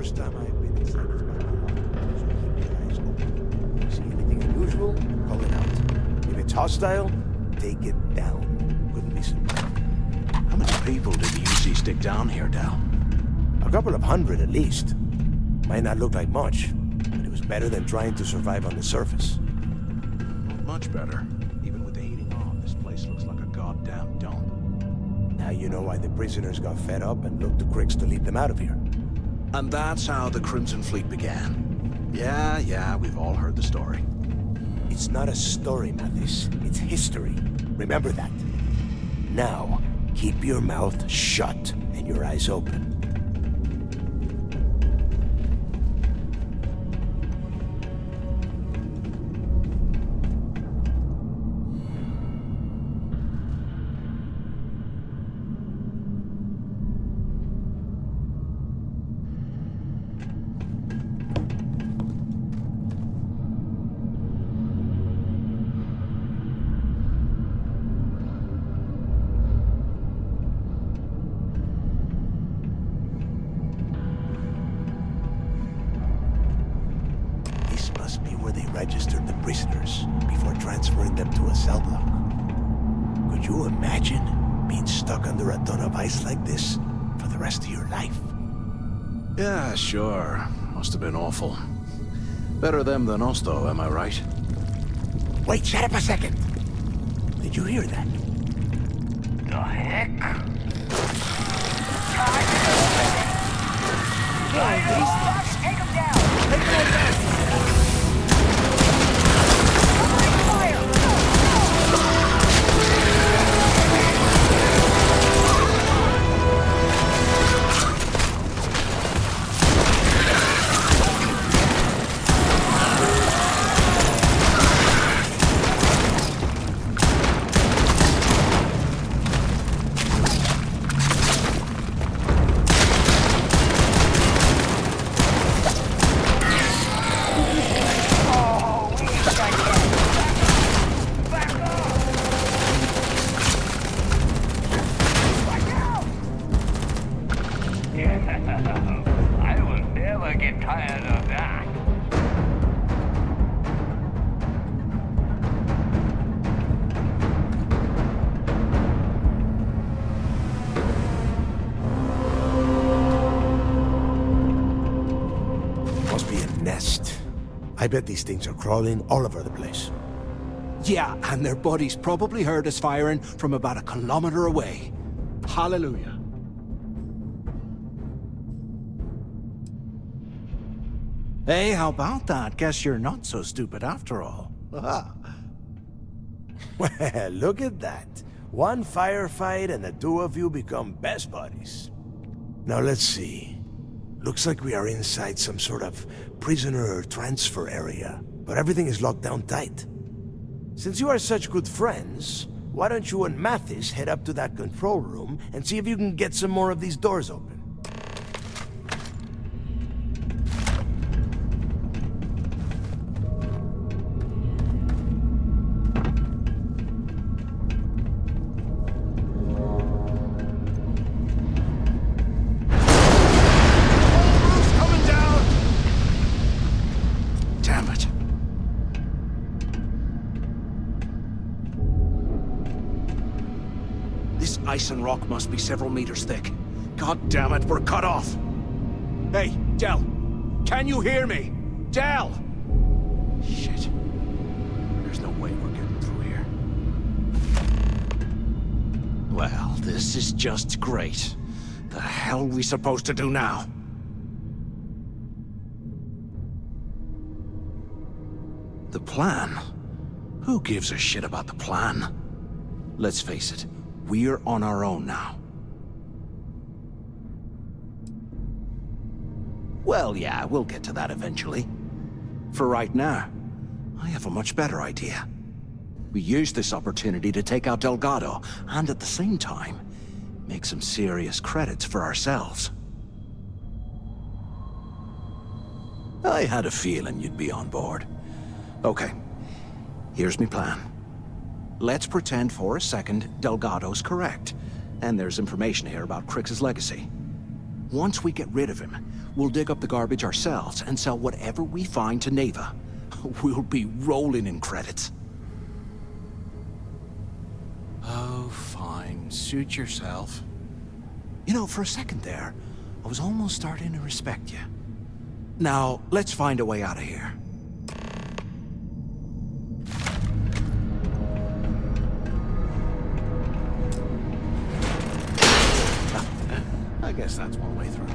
first time I've been inside this battle, so keep your eyes open. See anything unusual? Call it out. If it's hostile, take it down. Couldn't be simpler. How many people did the UC stick down here, Dal? A couple of hundred at least. Might not look like much, but it was better than trying to survive on the surface. Much better. Even with the heating on, this place looks like a goddamn dump. Now you know why the prisoners got fed up and looked to Cricks to lead them out of here. And that's how the Crimson Fleet began. Yeah, we've all heard the story. It's not a story, Mathis. It's history. Remember that. Now, keep your mouth shut and your eyes open. Registered the prisoners before transferring them to a cell block. Could you imagine being stuck under a ton of ice like this for the rest of your life? Yeah, sure. Must have been awful. Better them than us, though, am I right? Wait, shut up a second. Did you hear that? The heck? Take him down! Take him down! I bet these things are crawling all over the place. Yeah, and their buddies probably heard us firing from about a kilometer away. Hallelujah. Hey, how about that? Guess you're not so stupid after all. Well, look at that. One firefight and the two of you become best buddies. Now let's see. Looks like we are inside some sort of prisoner transfer area, but everything is locked down tight. Since you are such good friends, why don't you and Mathis head up to that control room and see if you can get some more of these doors open? Ice and rock must be several meters thick. God damn it, we're cut off! Hey, Del! Can you hear me? Del! Shit. There's no way we're getting through here. Well, this is just great. The hell are we supposed to do now? The plan? Who gives a shit about the plan? Let's face it. We're on our own now. Well, yeah, we'll get to that eventually. For right now, I have a much better idea. We use this opportunity to take out Delgado, and at the same time, make some serious credits for ourselves. I had a feeling you'd be on board. Okay, here's my plan. Let's pretend for a second Delgado's correct, and there's information here about Crix's legacy. Once we get rid of him, we'll dig up the garbage ourselves and sell whatever we find to Neva. We'll be rolling in credits. Oh, fine. Suit yourself. You know, for a second there, I was almost starting to respect you. Now, let's find a way out of here. I guess that's one way through.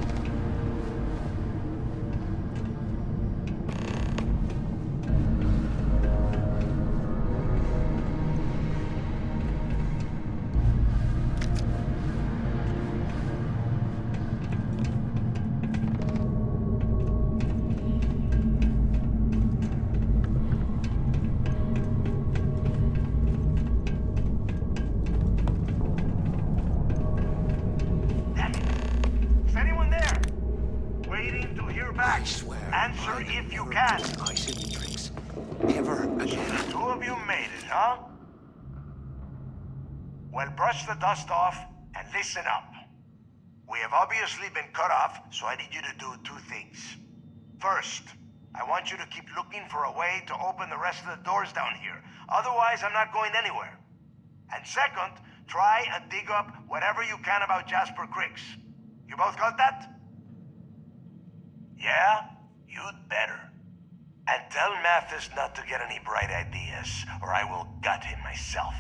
I swear. Answer if you can. Ice in the drinks. Ever again. The two of you made it, huh? Well, brush the dust off and listen up. We have obviously been cut off, so I need you to do two things. First, I want you to keep looking for a way to open the rest of the doors down here. Otherwise, I'm not going anywhere. And second, try and dig up whatever you can about Jasper Cricks. You both got that? Yeah? You'd better. And tell Mathis not to get any bright ideas, or I will gut him myself.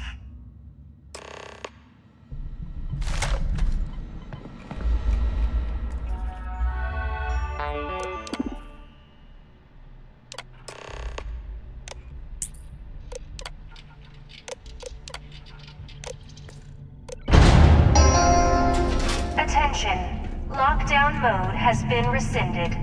Attention. Lockdown mode has been rescinded.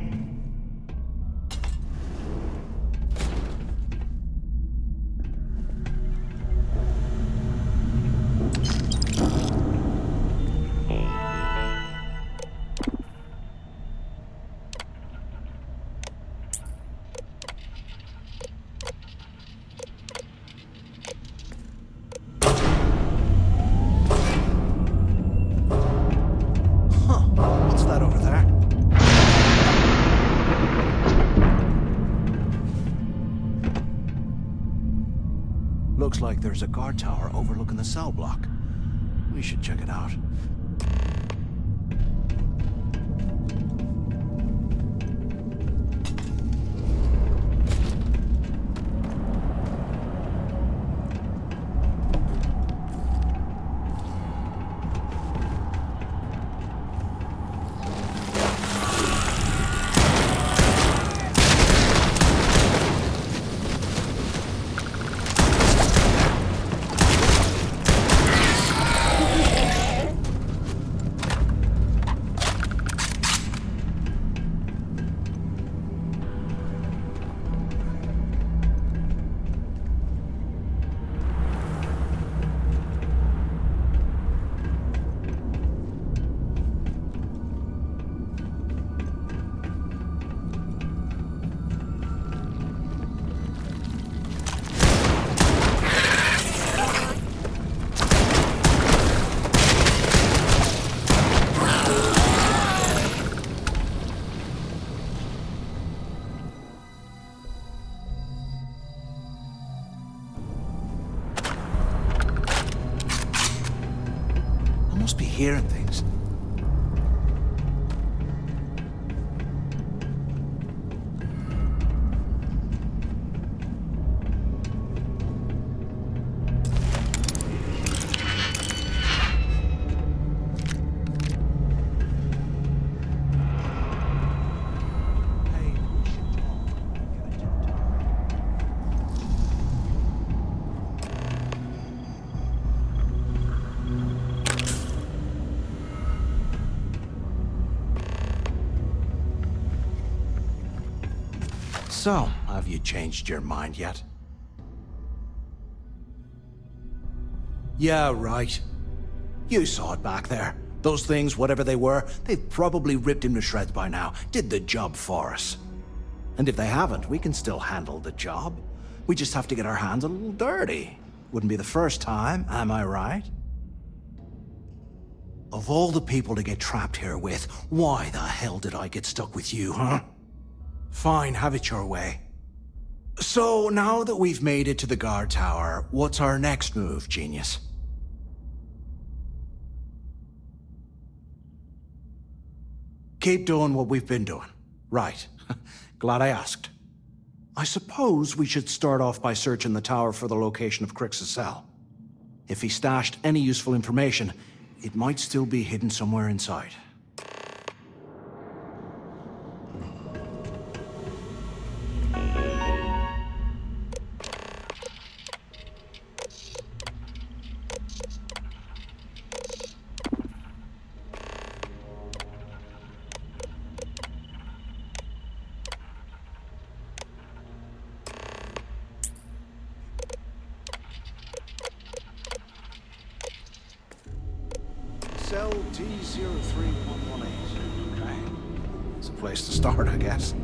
What's that over there? Looks like there's a guard tower overlooking the cell block. We should check it out. Must be hearing things. So, have you changed your mind yet? Yeah, right. You saw it back there. Those things, whatever they were, they've probably ripped him to shreds by now. Did the job for us. And if they haven't, we can still handle the job. We just have to get our hands a little dirty. Wouldn't be the first time, am I right? Of all the people to get trapped here with, why the hell did I get stuck with you, huh? Fine, have it your way. So, now that we've made it to the guard tower, what's our next move, genius? Keep doing what we've been doing. Right. Glad I asked. I suppose we should start off by searching the tower for the location of Crix's cell. If he stashed any useful information, it might still be hidden somewhere inside. Cell T03118. Okay. It's a place to start, I guess.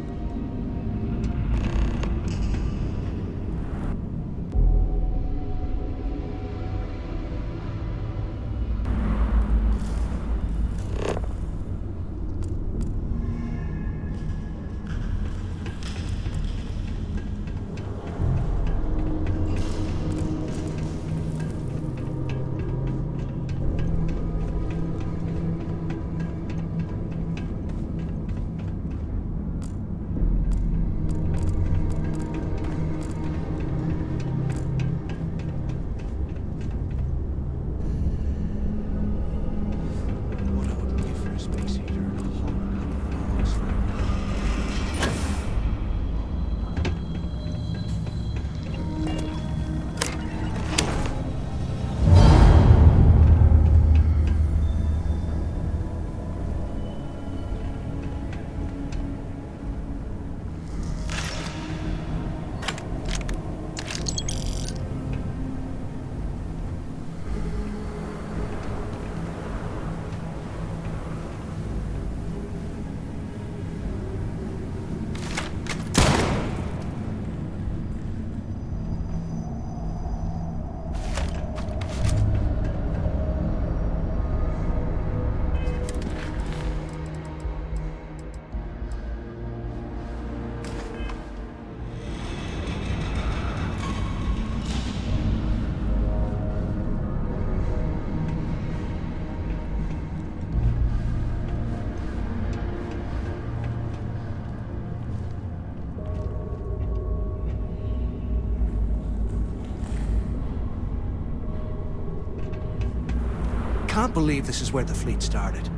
Can't believe this is where the fleet started.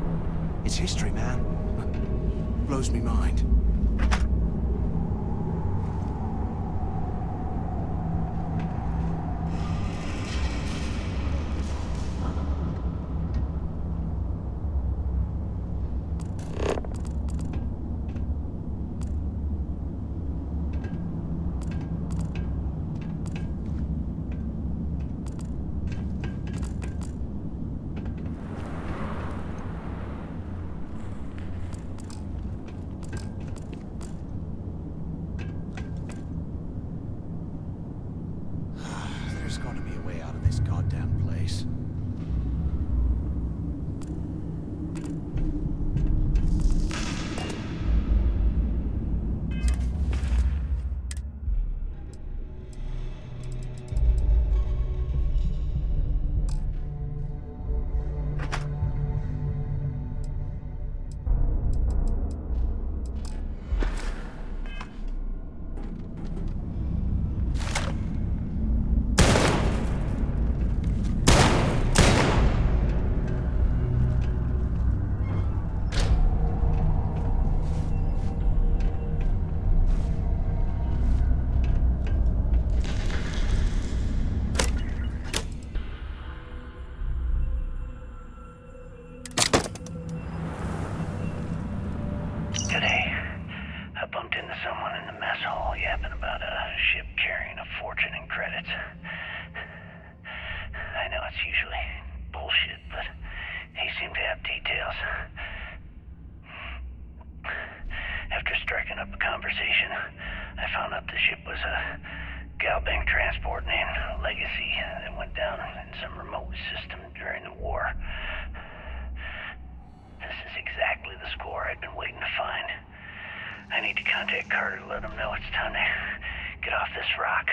It's history, man. Blows me mind. There's got to be a way out of this goddamn place. Today, I bumped into someone in the mess hall yapping about a ship carrying a fortune in credits. I know it's usually bullshit, but he seemed to have details. After striking up a conversation, I found out the ship was a Galbank transport named Legacy that went down in some remote system during the war. exactly the score I'd been waiting to find. I need to contact Carter to let him know it's time to get off this rock.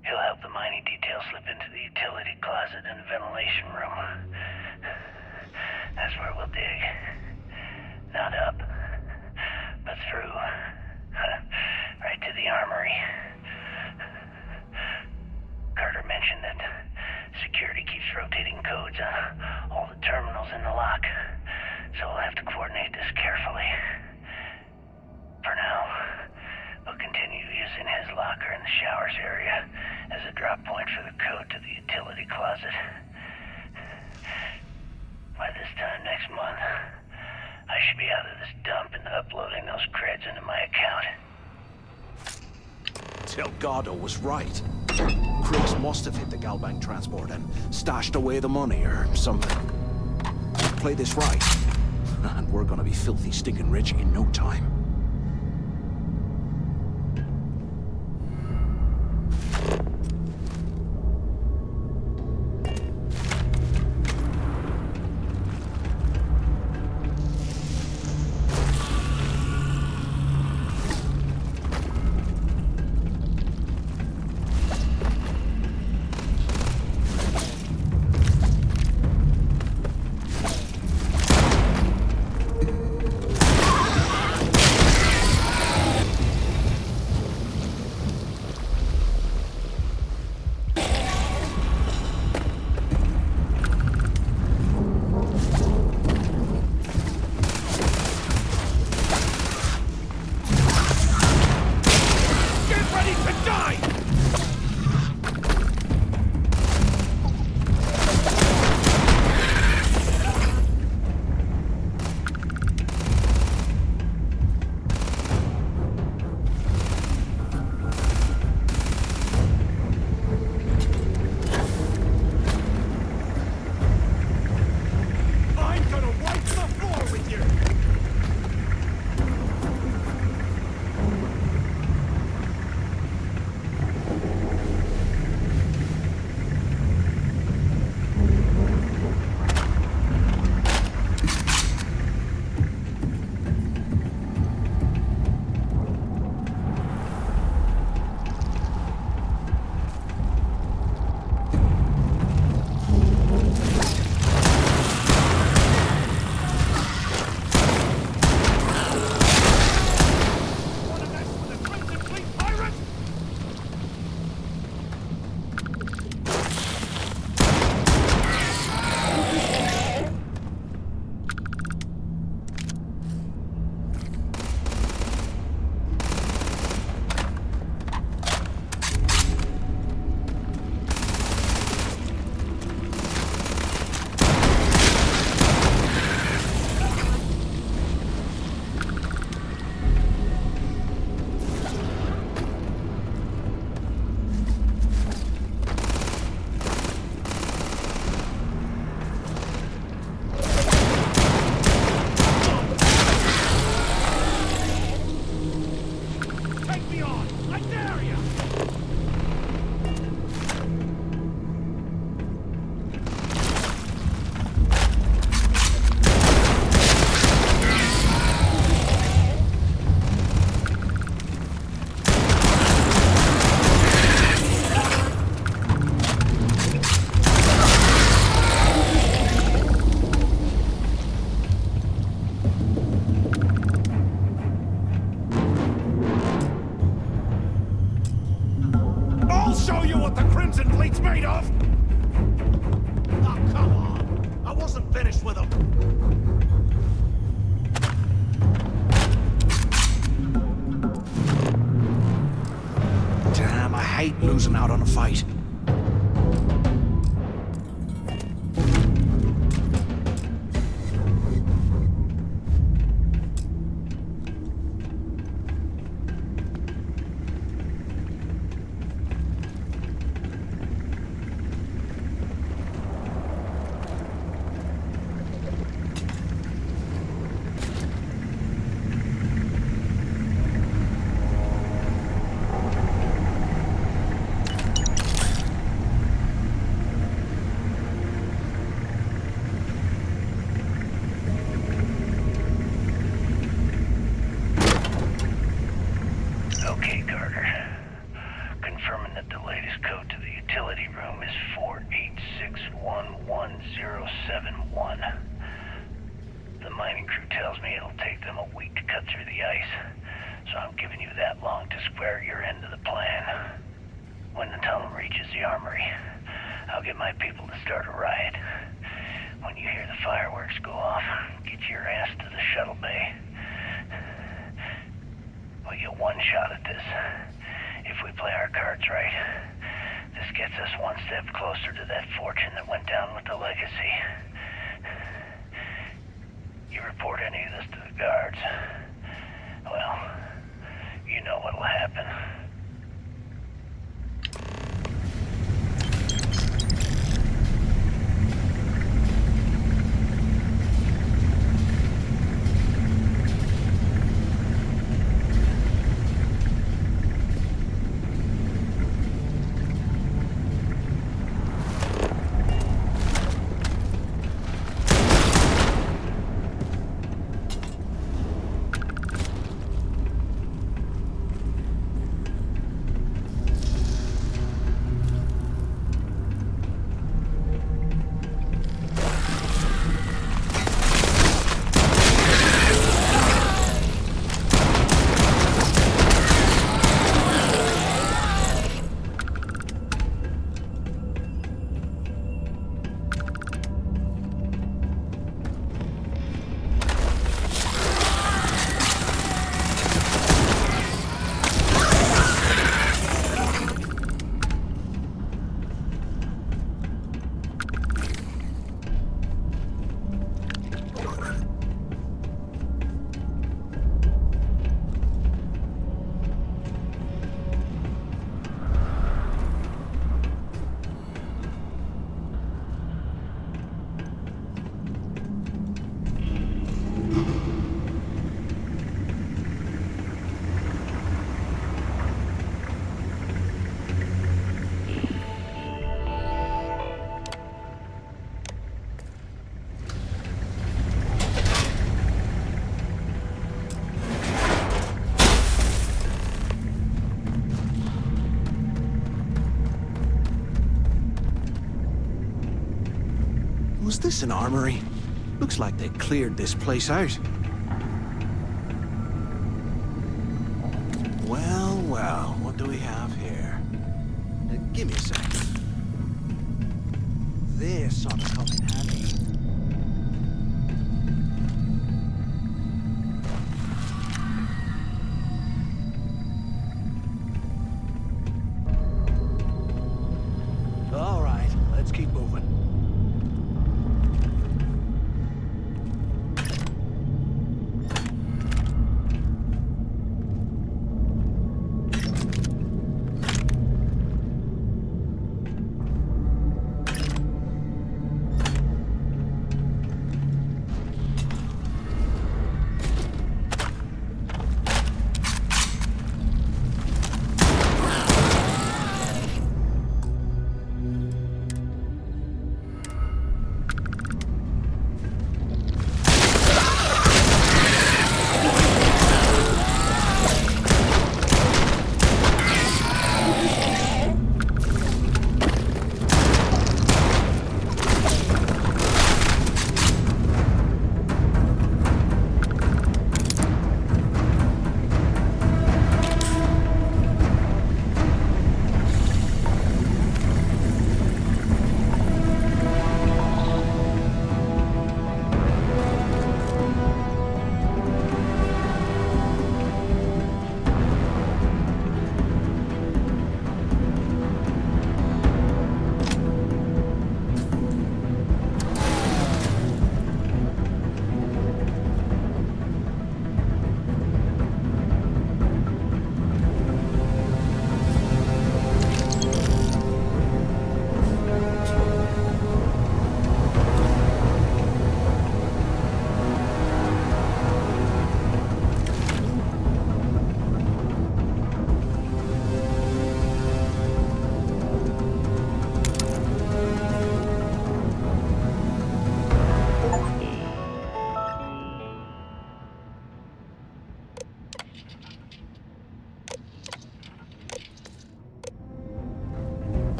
He'll help the mining detail slip into the utility closet in the ventilation room. That's where we'll dig. Not up, but through. Right to the armory. Carter mentioned that security keeps rotating codes on all the terminals in the lock, so we'll have to coordinate this carefully. For now, we'll continue using his locker in the showers area as a drop point for the code to the utility closet. By this time next month, I should be out of this dump and uploading those creds into my account. Delgado was right. Crooks must have hit the Galbank transport and stashed away the money or something. Play this right, and we're gonna be filthy stinking rich in no time. Losing out on a fight. tells me it'll take them a week to cut through the ice, so I'm giving you that long to square your end of the plan. When the tunnel reaches the armory, I'll get my people to start a riot. When you hear the fireworks go off, get your ass to the shuttle bay. We get one shot at this. If we play our cards right, this gets us one step closer to that fortune that went down with the legacy. You report any of this to the guards, well, you know what'll happen. Was this an armory? Looks like they cleared this place out. Well, well, what do we have here? Give me a second. This ought to come in handy. All right, let's keep moving.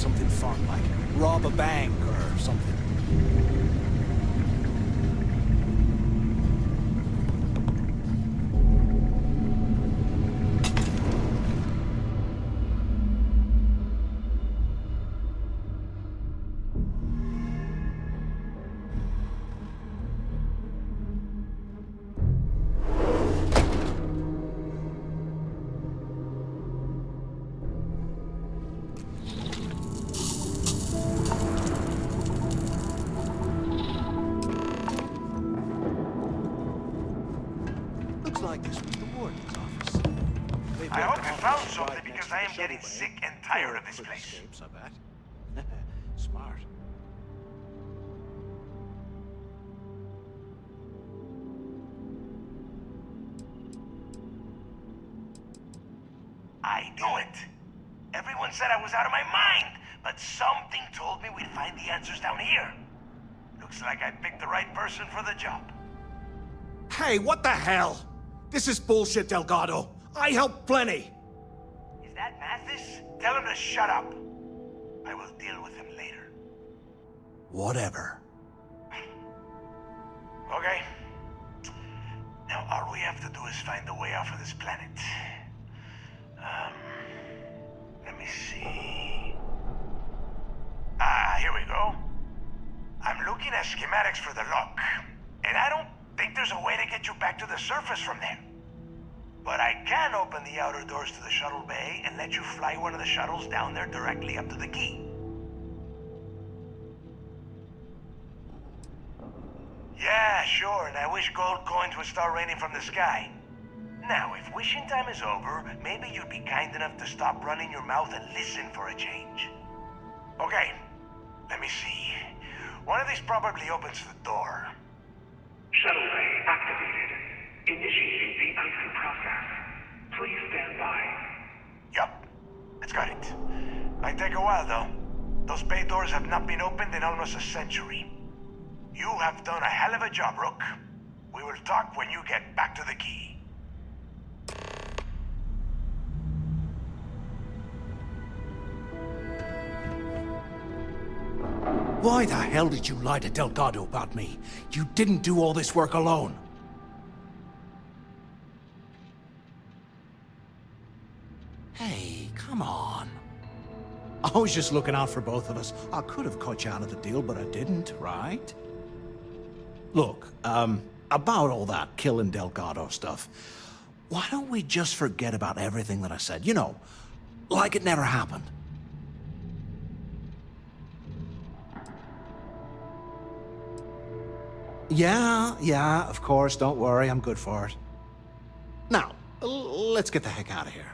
something fun, like rob a bank or something. Like this was the warden's office. I hope you found something because I am getting sick and tired of this place. I bet. Smart. I knew it. Everyone said I was out of my mind, but something told me we'd find the answers down here. Looks like I picked the right person for the job. Hey, what the hell? This is bullshit, Delgado. I helped plenty. Is that Mathis? Tell him to shut up. I will deal with him later. Whatever. Okay. Now all we have to do is find a way off of this planet. Let me see. Here we go. I'm looking at schematics for the lock, and I don't think there's a way to get you back to the surface from there. But I can open the outer doors to the shuttle bay and let you fly one of the shuttles down there directly up to the key. Yeah, sure, and I wish gold coins would start raining from the sky. Now, if wishing time is over, maybe you'd be kind enough to stop running your mouth and listen for a change. Okay, let me see. One of these probably opens the door. Shuttle bay activated. Initiating the icing process. Please stand by. Yup, it's got it. Might take a while, though. Those bay doors have not been opened in almost a century. You have done a hell of a job, Rook. We will talk when you get back to the key. Why the hell did you lie to Delgado about me? You didn't do all this work alone. Hey, come on. I was just looking out for both of us. I could have cut you out of the deal, but I didn't, right? Look, about all that killing Delgado stuff, why don't we just forget about everything that I said? You know, like it never happened. Yeah, of course, don't worry, I'm good for it. Now, let's get the heck out of here.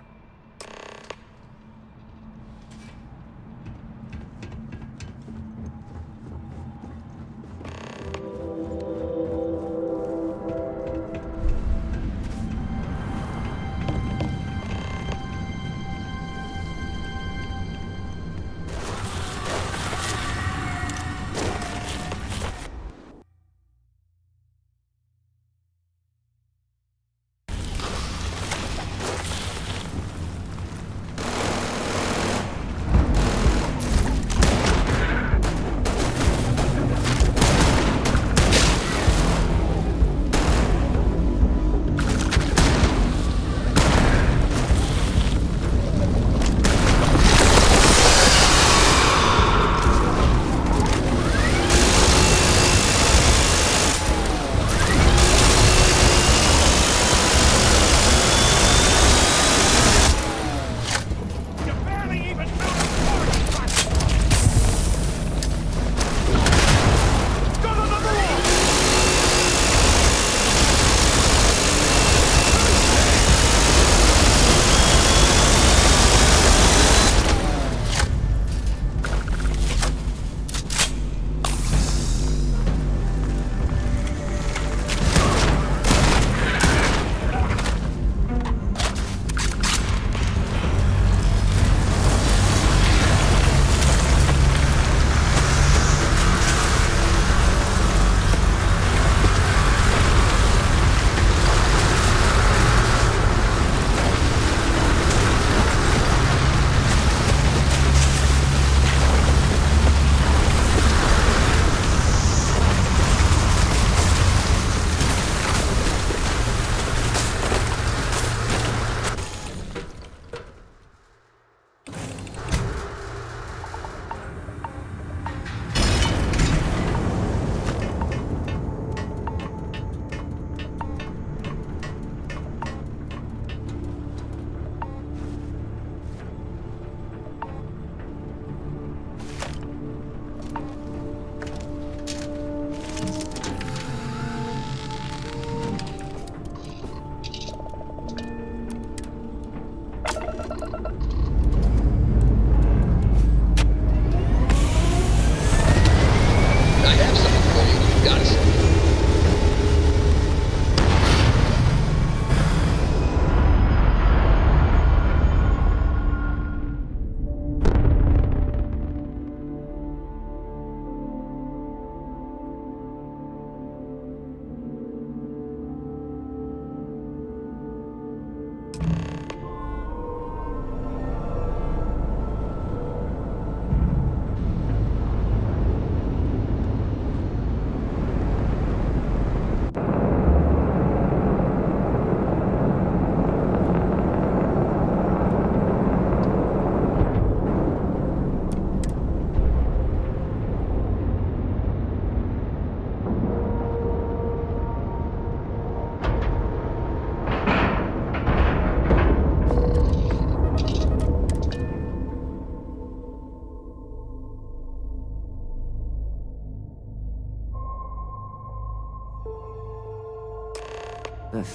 Ugh,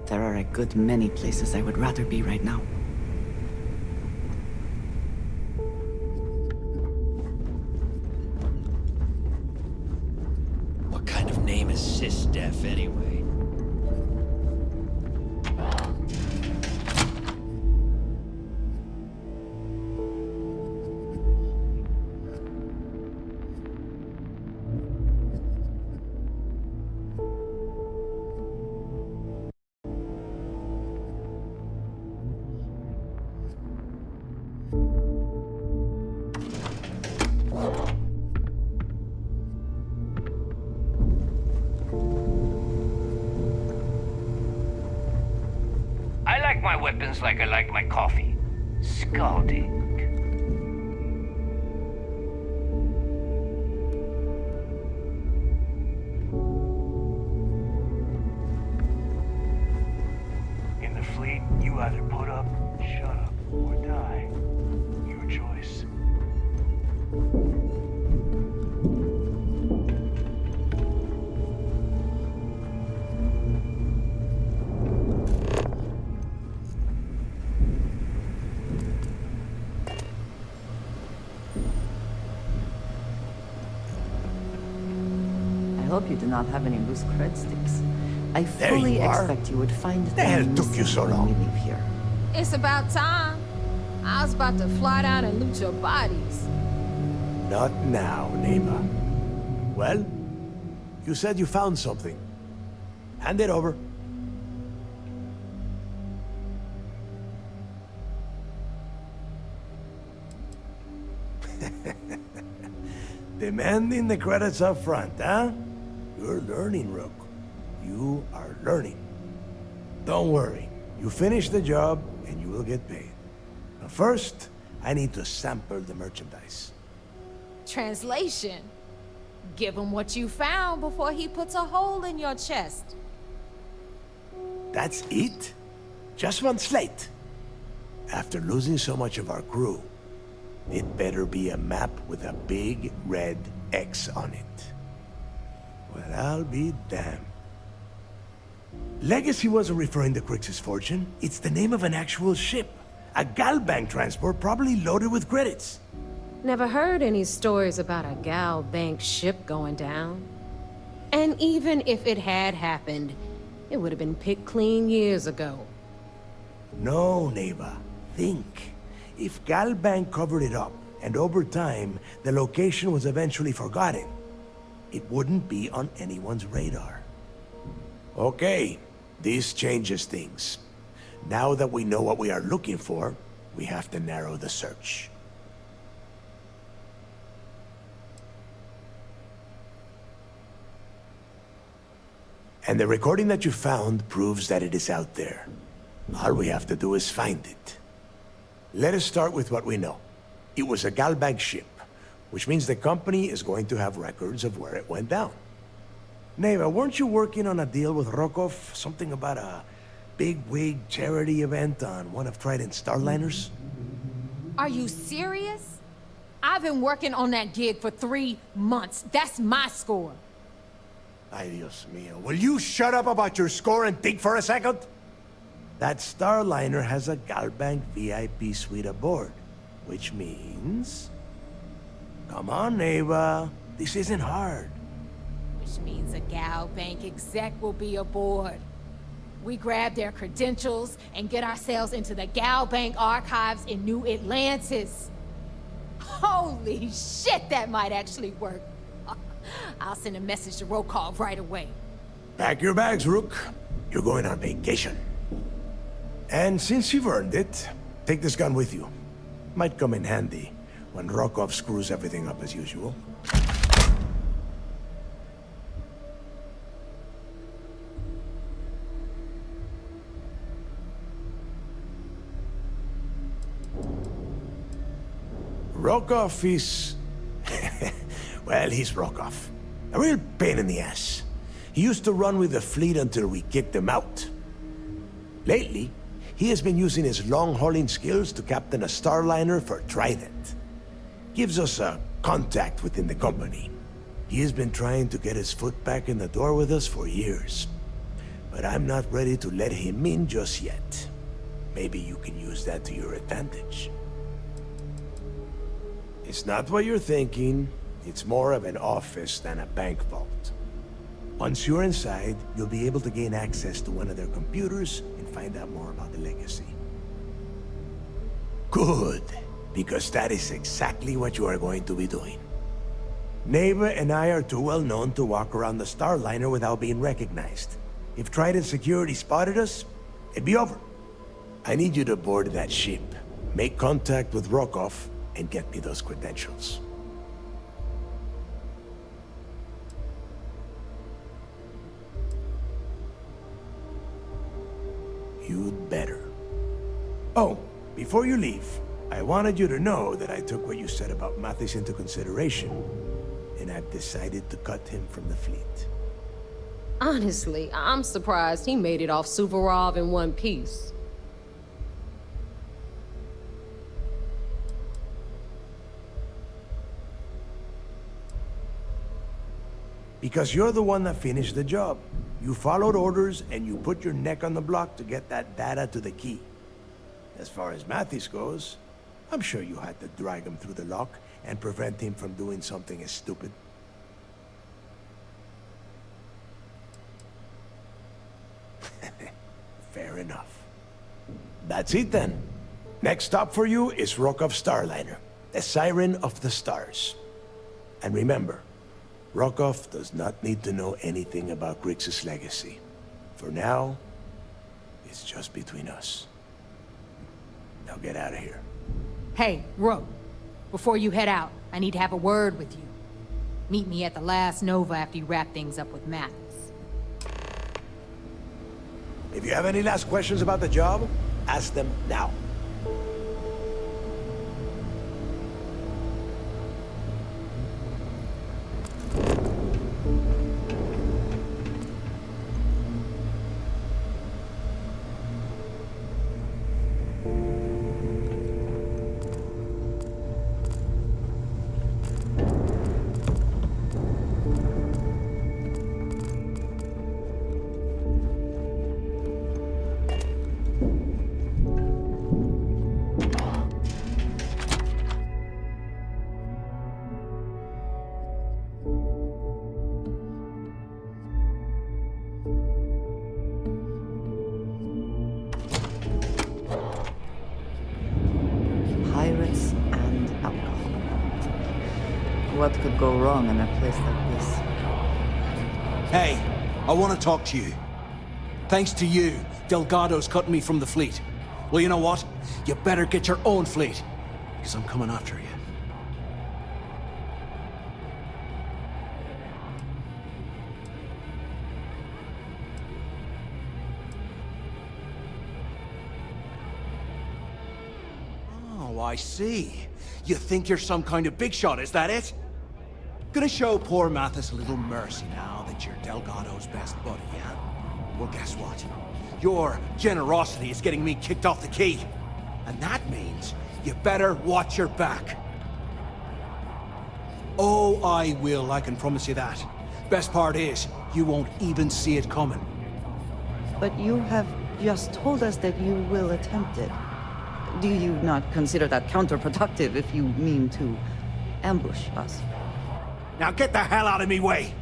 there are a good many places I would rather be right now. What kind of name is Sys-Def anyway? I like my weapons like I like my coffee. Scalding. In the fleet, you either put up, shut up, or die. Your choice. I hope you do not have any loose cred sticks. I There fully you are. expect you would find The hell them took you so missing long? when we leave here. It's about time. I was about to fly down and loot your bodies. Not now, neighbor. Well, you said you found something. Hand it over. Demanding the credits up front, huh? You're learning, Rook. You are learning. Don't worry. You finish the job and you will get paid. But first, I need to sample the merchandise. Translation. Give him what you found before he puts a hole in your chest. That's it? Just one slate? After losing so much of our crew, it better be a map with a big red X on it. Well, I'll be damned. Legacy wasn't referring to Crix's fortune. It's the name of an actual ship. A Galbank transport probably loaded with credits. Never heard any stories about a Gal Bank ship going down. And even if it had happened, it would have been picked clean years ago. No, neighbor. Think. If Galbank covered it up, and over time, the location was eventually forgotten, it wouldn't be on anyone's radar. Okay, this changes things. Now that we know what we are looking for, we have to narrow the search. And the recording that you found proves that it is out there. All we have to do is find it. Let us start with what we know. It was a Galbank ship, which means the company is going to have records of where it went down. Neva, weren't you working on a deal with Rokov? Something about a big-wig charity event on one of Trident's starliners? Are you serious? I've been working on that gig for 3 months. That's my score. Ay, Dios mío. Will you shut up about your score and think for a second? That starliner has a Galbank VIP suite aboard, which means... Come on, Neva. This isn't hard. Which means a Gal Bank exec will be aboard. We grab their credentials and get ourselves into the Gal Bank archives in New Atlantis. Holy shit, that might actually work. I'll send a message to Rokov right away. Pack your bags, Rook. You're going on vacation. And since you've earned it, take this gun with you. Might come in handy when Rokov screws everything up as usual. Rokov is... well, he's Rokov. A real pain in the ass. He used to run with the fleet until we kicked him out. Lately, he has been using his long-hauling skills to captain a starliner for Trident. Gives us a contact within the company. He has been trying to get his foot back in the door with us for years. but I'm not ready to let him in just yet. Maybe you can use that to your advantage. It's not what you're thinking. It's more of an office than a bank vault. Once you're inside, you'll be able to gain access to one of their computers and find out more about the legacy. Good, because that is exactly what you are going to be doing. Neighbor and I are too well known to walk around the Starliner without being recognized. If Trident Security spotted us, it'd be over. I need you to board that ship, make contact with Rokov, and get me those credentials. You'd better. Oh, before you leave, I wanted you to know that I took what you said about Mathis into consideration, and I've decided to cut him from the fleet. Honestly, I'm surprised he made it off Suvorov in one piece. Because you're the one that finished the job. You followed orders and you put your neck on the block to get that data to the key. As far as Mathis goes, I'm sure you had to drag him through the lock and prevent him from doing something as stupid. Fair enough. That's it then. Next stop for you is Rokov's Starliner, the Siren of the Stars. And remember, Rokov does not need to know anything about Grixis' legacy. For now, it's just between us. Now get out of here. Hey, Rook, before you head out, I need to have a word with you. Meet me at the last Nova after you wrap things up with Mathis. If you have any last questions about the job, ask them now. Pirates and alcohol. What could go wrong in a place like this? Hey, I want to talk to you. Thanks to you, Delgado's cutting me from the fleet. Well, you know what? You better get your own fleet, because I'm coming after you. Oh, I see. You think you're some kind of big shot, is that it? Gonna show poor Mathis a little mercy now that you're Delgado's best buddy, yeah? Well, guess what? Your generosity is getting me kicked off the key. And that means you better watch your back. Oh, I will, I can promise you that. Best part is, you won't even see it coming. But you have just told us that you will attempt it. Do you not consider that counterproductive if you mean to ambush us? Now get the hell out of me way!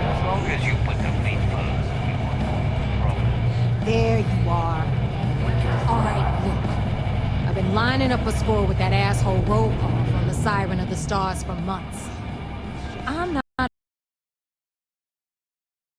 As long as you put the fleet first, we won't have problems. There you are. All right, look. I've been lining up a score with that asshole roll call from the Siren of the Stars for months. I'm not